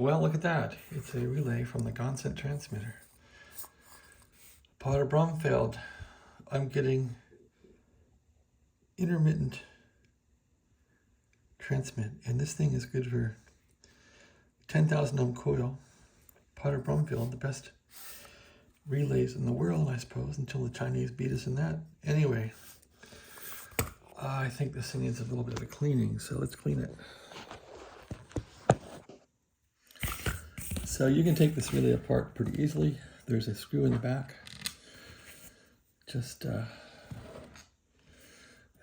Well, look at that. It's a relay from the Gonset transmitter. Potter Brum failed. I'm getting intermittent transmit, and this thing is good for 10,000 ohm coil. Potter Brum failed, the best relays in the world, I suppose, until the Chinese beat us in that. Anyway, I think this thing needs a little bit of a cleaning, so let's clean it. So you can take this relay apart pretty easily. There's a screw in the back. Just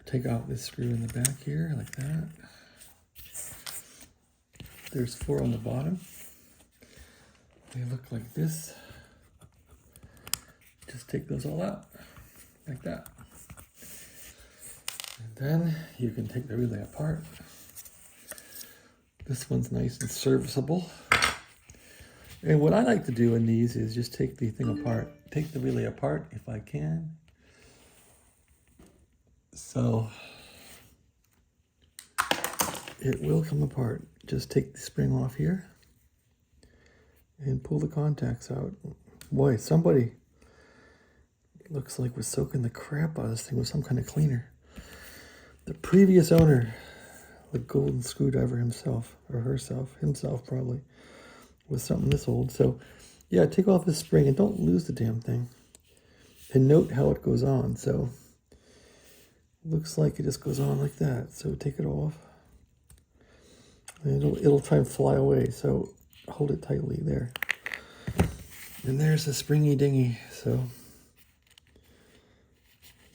take out this screw in the back here, like that. There's 4 on the bottom. They look like this. Just take those all out, like that. And then you can take the relay apart. This one's nice and serviceable. And what I like to do in these is just take the thing apart, take the relay apart if I can. So it will come apart. Just take the spring off here and pull the contacts out. Boy, somebody looks like was soaking the crap out of this thing with some kind of cleaner. The previous owner, the golden screwdriver himself, or herself, himself probably, with something this old. So yeah, take off this spring and don't lose the damn thing. And note how it goes on. So looks like it just goes on like that. So take it off. And it'll try and fly away. So hold it tightly there. And there's the springy dingy. So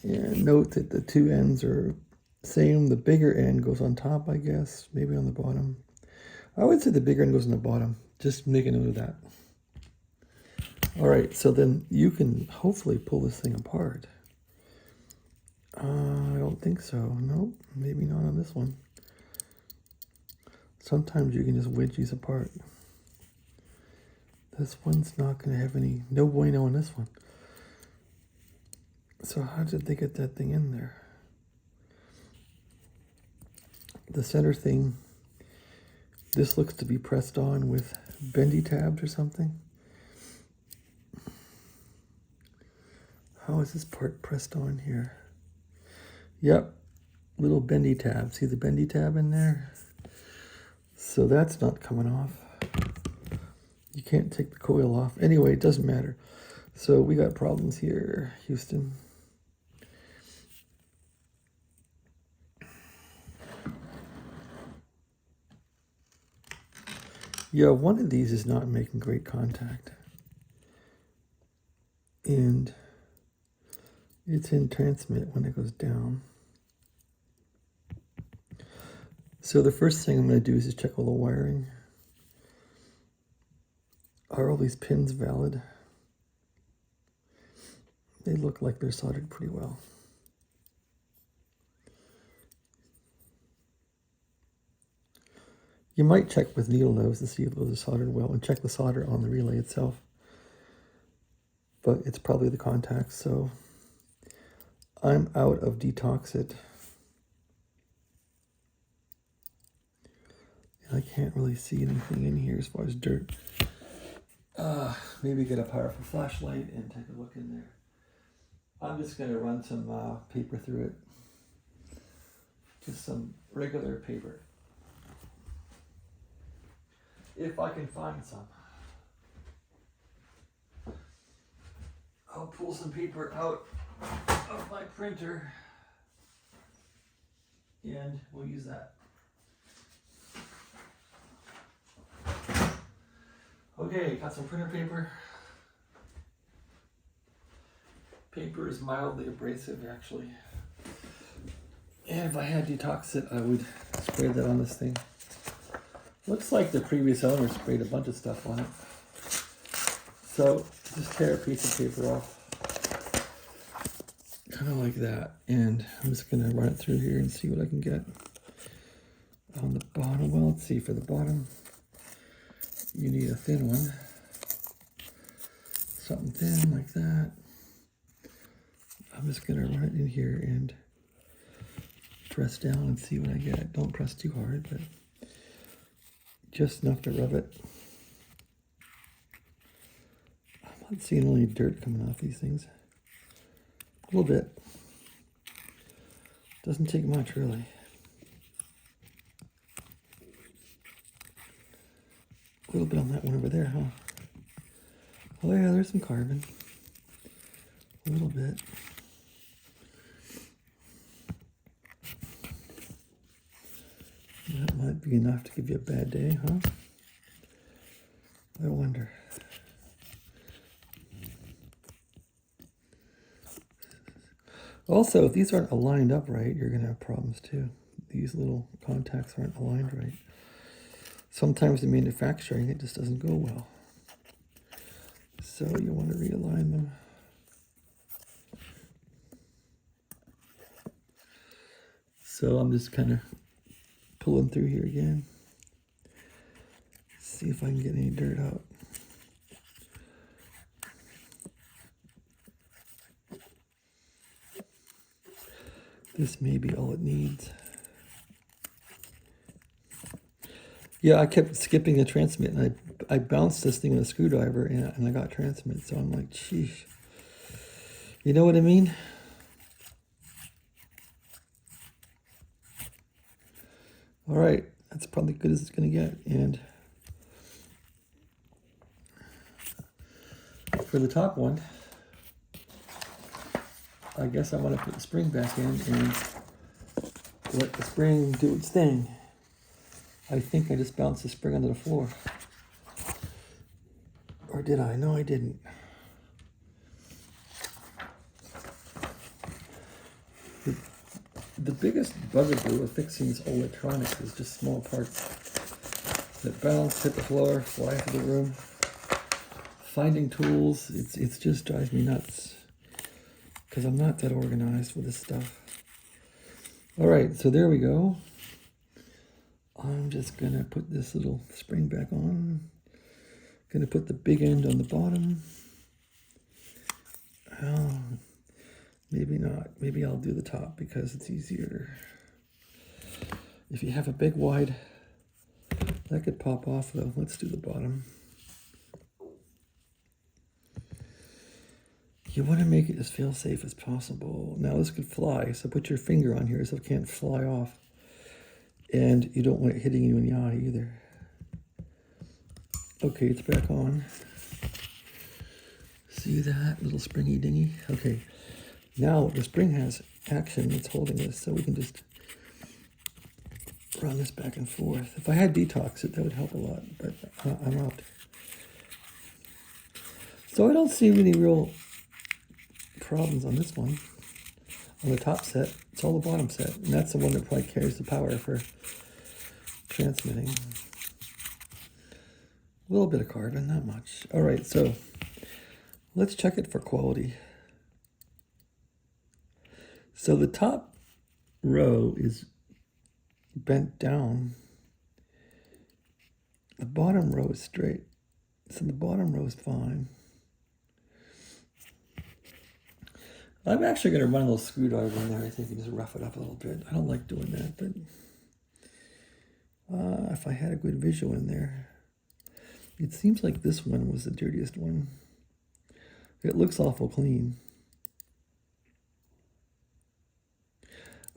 and note that the 2 ends are same. The bigger end goes on top, I guess, maybe on the bottom. I would say the bigger end goes on the bottom. Just make a note of that. All right, so then you can hopefully pull this thing apart. I don't think so. Nope, maybe not on this one. Sometimes you can just wedge these apart. This one's not going to have any, no bueno on this one. So how did they get that thing in there? The center thing, this looks to be pressed on with bendy tabs or something. How is this part pressed on here? Yep, little bendy tab. See the bendy tab in there? So that's not coming off. You can't take the coil off. Anyway, it doesn't matter. So we got problems here, Houston. Yeah, one of these is not making great contact. And it's in transmit when it goes down. So the first thing I'm going to do is just check all the wiring. Are all these pins valid? They look like they're soldered pretty well. You might check with needle nose to see if those are soldered well and check the solder on the relay itself. But it's probably the contacts, so I'm out of detox it. I can't really see anything in here as far as dirt. Maybe get a powerful flashlight and take a look in there. I'm just going to run some paper through it. Just some regular paper. If I can find some. I'll pull some paper out of my printer and we'll use that. Okay, got some printer paper. Paper is mildly abrasive, actually. And if I had detox it, I would spray that on this thing. Looks like the previous owner sprayed a bunch of stuff on it. So just tear a piece of paper off. Kind of like that. And I'm just going to run it through here and see what I can get. On the bottom, well, let's see, for the bottom, you need a thin one. Something thin like that. I'm just going to run it in here and press down and see what I get. Don't press too hard, but just enough to rub it. Not seeing any dirt coming off these things. A little bit. Doesn't take much, really. A little bit on that one over there, huh? Oh yeah, there's some carbon. A little bit. That might be enough to give you a bad day, huh? I wonder. Also, if these aren't aligned up right, you're going to have problems too. These little contacts aren't aligned right. Sometimes the manufacturing, it just doesn't go well. So you want to realign them. So I'm just kind of pulling through here again. See if I can get any dirt out. This may be all it needs. Yeah, I kept skipping the transmit, and I bounced this thing with a screwdriver, and I got transmit. So I'm like, sheesh. You know what I mean? All right, that's probably good as it's going to get. And for the top one, I guess I want to put the spring back in and let the spring do its thing. I think I just bounced the spring onto the floor. Or did I? No, I didn't. The biggest bugaboo with fixing these electronics is just small parts that bounce, hit the floor, fly into the room. Finding tools, it's just drives me nuts because I'm not that organized with this stuff. All right, so there we go. I'm just gonna put this little spring back on. Gonna put the big end on the bottom. Oh, maybe not. Maybe I'll do the top because it's easier. If you have a big wide, that could pop off though. Let's do the bottom. You want to make it as feel safe as possible. Now this could fly, so put your finger on here so it can't fly off. And you don't want it hitting you in the eye either. Okay, it's back on. See that little springy dingy? Okay, now the spring has action that's holding this, so we can just run this back and forth. If I had detox it, that would help a lot, but I'm out. So I don't see any real problems on this one. On the top set, it's all the bottom set, and that's the one that probably carries the power for transmitting. A little bit of carbon, not much. All right, so let's check it for quality. So the top row is bent down. The bottom row is straight. So the bottom row is fine. I'm actually going to run a little screwdriver in there, I think, and just rough it up a little bit. I don't like doing that, but if I had a good visual in there. It seems like this one was the dirtiest one. It looks awful clean.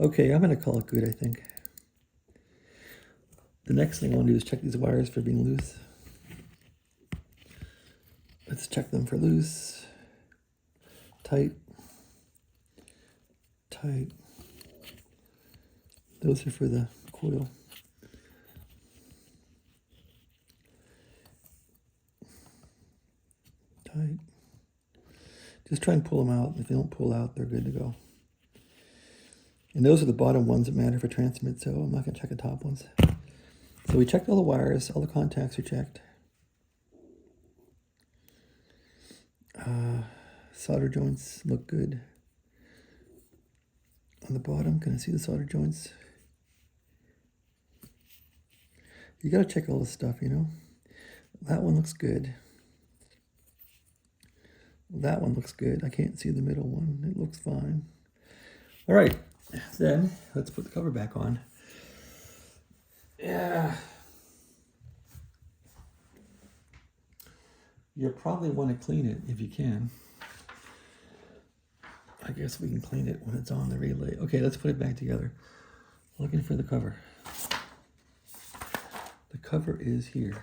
Okay, I'm going to call it good, I think. The next thing I want to do is check these wires for being loose. Let's check them for loose, tight, tight. Those are for the coil. Tight. Just try and pull them out. If they don't pull out, they're good to go. And those are the bottom ones that matter for transmit, so I'm not going to check the top ones. So we checked all the wires, all the contacts are checked. Solder joints look good. On the bottom, can I see the solder joints? You got to check all this stuff, you know. That one looks good. That one looks good. I can't see the middle one. It looks fine. All right, then let's put the cover back on. Yeah. You'll probably want to clean it if you can. I guess we can clean it when it's on the relay. Okay, let's put it back together. Looking for the cover. The cover is here.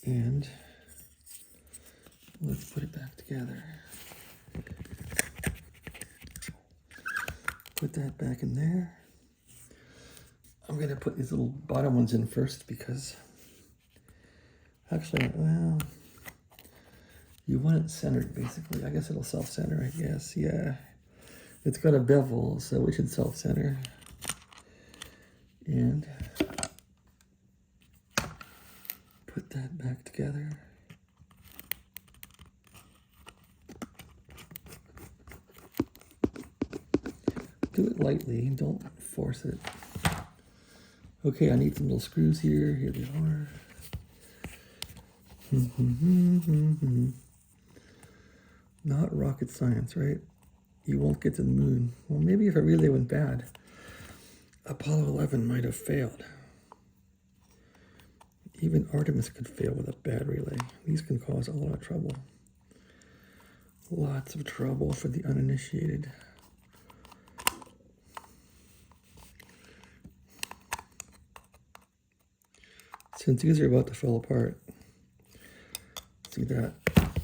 And let's put it back together. Put that back in there. I'm gonna put these little bottom ones in first because actually, well, you want it centered basically. I guess it'll self-center, I guess, yeah. It's got a bevel, so we should self-center. And put that back together. Do it lightly, don't force it. Okay, I need some little screws here. Here they are. Not rocket science, right? You won't get to the moon. Well, maybe if a relay went bad, Apollo 11 might have failed. Even Artemis could fail with a bad relay. These can cause a lot of trouble. Lots of trouble for the uninitiated. Since these are about to fall apart, see that?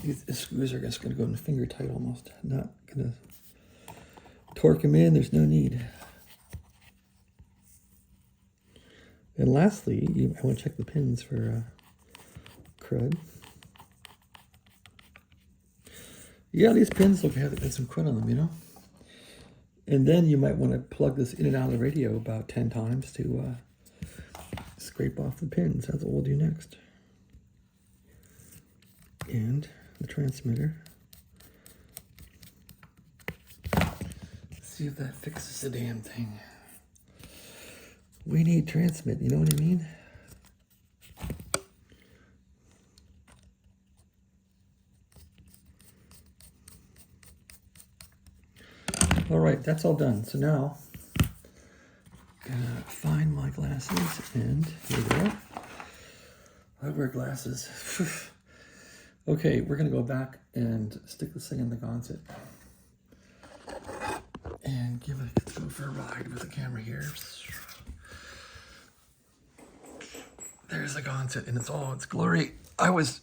These screws are just going to go in finger tight almost. Not going to torque them in, there's no need. And lastly, I want to check the pins for crud. Yeah, these pins look like there's some crud on them, you know? And then you might want to plug this in and out of the radio about 10 times to scrape off the pins. That's what we'll do next. And the transmitter. Let's see if that fixes the damn thing. We need transmit, you know what I mean? All right, that's all done. So now, gonna find my glasses, and here we go. I wear glasses. Okay, we're gonna go back and stick this thing in the Gonset and let's go for a ride with the camera here. There's the Gonset in all its glory. I was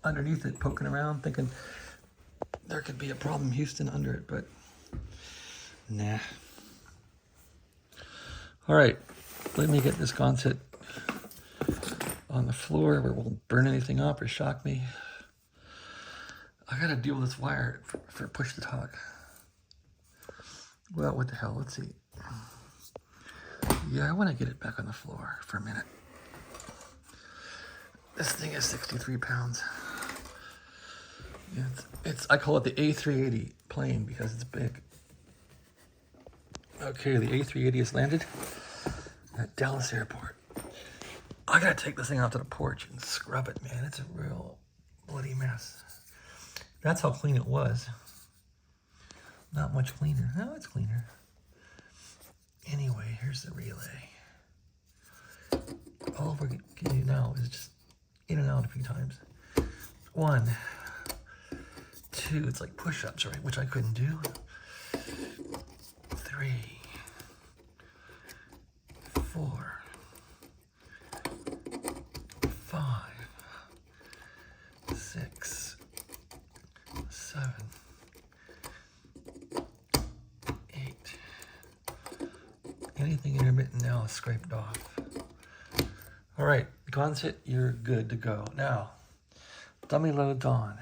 underneath it poking around thinking there could be a problem Houston under it, but nah. All right, let me get this Gonset on the floor where it won't burn anything up or shock me. I gotta deal with this wire for push to talk. Well, what the hell, let's see. Yeah, I wanna get it back on the floor for a minute. This thing is 63 pounds. I call it the A380 plane because it's big. Okay, the A380 has landed at Dallas Airport. I gotta take this thing out to the porch and scrub it, man. It's a real bloody mess. That's how clean it was. Not much cleaner. No, it's cleaner. Anyway, here's the relay. All we're gonna do now is just in and out a few times. 1, 2, it's like push-ups, right? Which I couldn't do. 3, 4, 5, 6, 7, 8. Anything intermittent now is scraped off. All right, Gonset, you're good to go. Now, dummy load's on.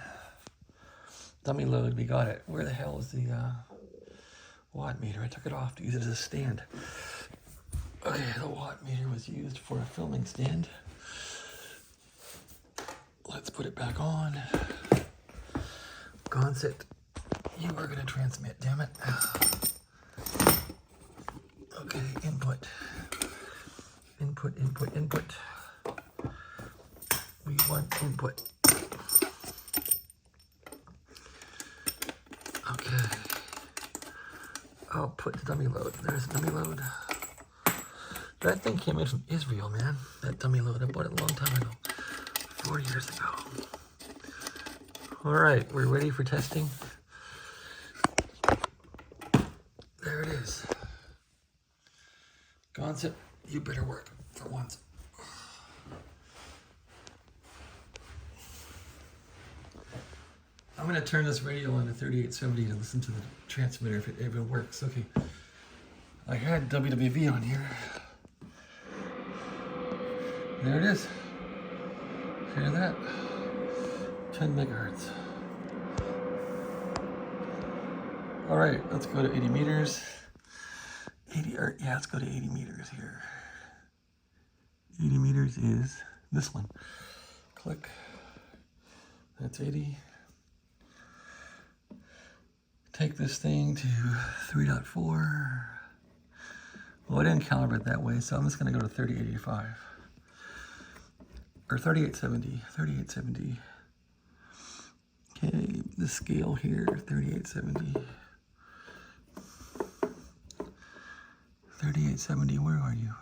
Dummy load, we got it. Where the hell is the watt meter? I took it off to use it as a stand. Okay, the watt meter was used for a filming stand. Let's put it back on. Gonset, you are gonna transmit, damn it. Okay, input. Input, input, input. We want input. Okay. I'll put the dummy load. There's the dummy load. That thing came in from Israel, man. That dummy load. I bought it a long time ago. 4 years ago. All right, we're ready for testing. There it is. Gonset, you better work for once. I'm going to turn this radio on to 3870 to listen to the transmitter if it even works. Okay. I had WWV on here. There it is. Hear that? 10 megahertz. All right, let's go to 80 meters. 80, or yeah, let's go to 80 meters here. 80 meters is this one. Click. That's 80. Take this thing to 3.4. Well, I didn't calibrate that way, so I'm just going to go to 3085. Or 3870. 3870. Okay, the scale here, 3870. 3870, where are you?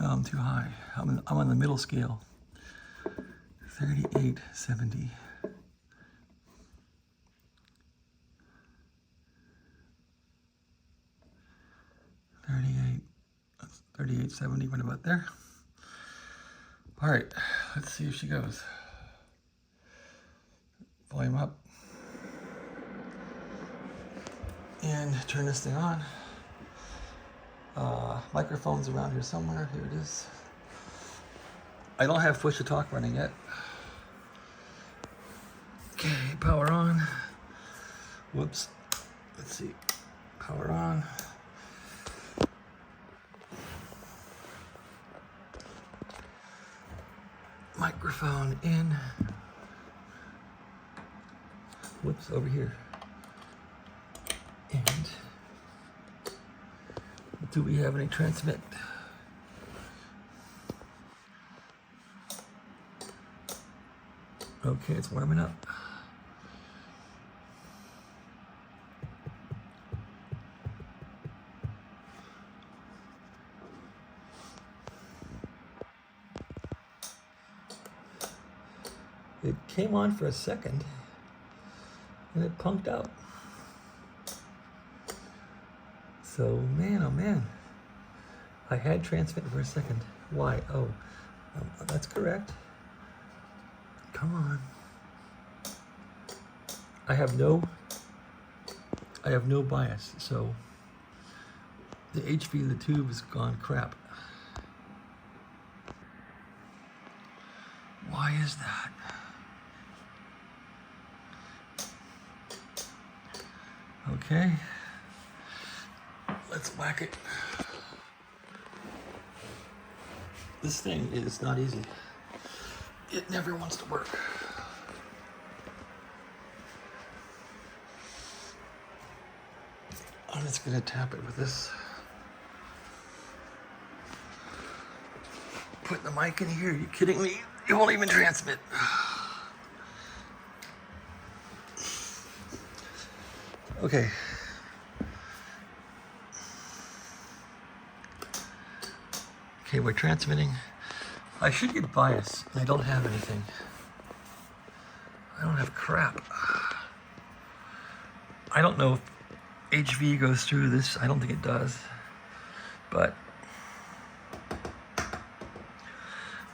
Oh, I'm too high. I'm on the middle scale. 3870. 3870, what about there? All right, let's see if she goes. Volume up. And turn this thing on. Microphone's around here somewhere. Here it is. I don't have push to talk running yet. Okay, power on. Whoops. Let's see. Power on. Microphone in. Whoops, over here. And do we have any transmit? Okay, it's warming up. It came on for a second and it punked out. So, man, oh man, I had transmit for a second. Why? Oh, that's correct. Come on. I have no bias, so the HV of the tube has gone crap. Why is that? Okay, let's whack it. This thing is not easy. It never wants to work. I'm just gonna tap it with this. Put the mic in here, are you kidding me? It won't even transmit. Okay. Okay, we're transmitting. I should get bias. I don't have anything. I don't have crap. I don't know if HV goes through this. I don't think it does. But,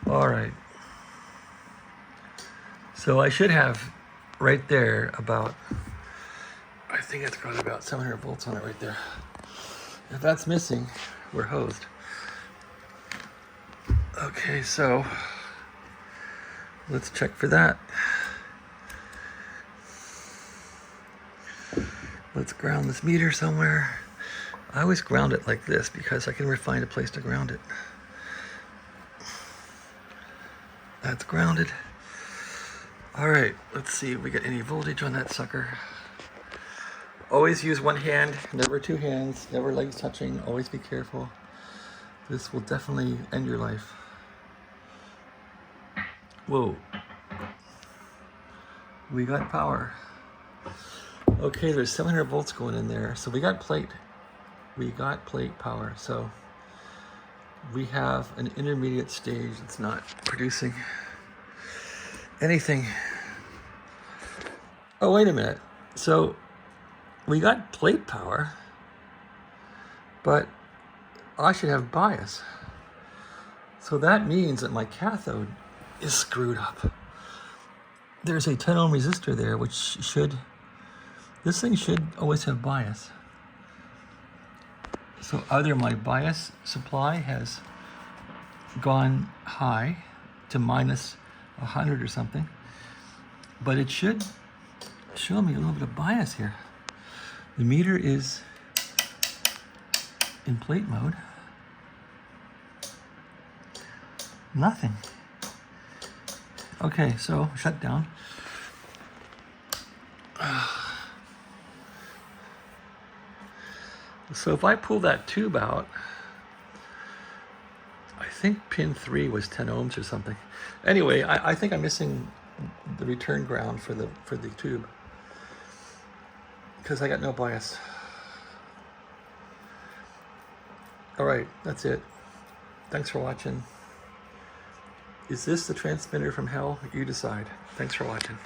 all right. So I should have right there about, I think it's got about 700 volts on it right there. If that's missing, we're hosed. Okay, so let's check for that. Let's ground this meter somewhere. I always ground it like this because I can never find a place to ground it. That's grounded. All right, let's see if we get any voltage on that sucker. Always use one hand, never two hands, never legs touching. Always be careful. This will definitely end your life. Whoa. We got power. Okay, there's 700 volts going in there. So we got plate. We got plate power. So we have an intermediate stage that's not producing anything. Oh, wait a minute. So we got plate power, but I should have bias. So that means that my cathode is screwed up. There's a 10 ohm resistor there, which this thing should always have bias. So either my bias supply has gone high to minus 100 or something, but it should show me a little bit of bias here. The meter is in plate mode. Nothing. Okay, so shut down. So if I pull that tube out, I think pin 3 was 10 ohms or something. Anyway, I think I'm missing the return ground for the tube because I got no bias. All right, that's it. Thanks for watching. Is this the transmitter from hell? You decide. Thanks for watching.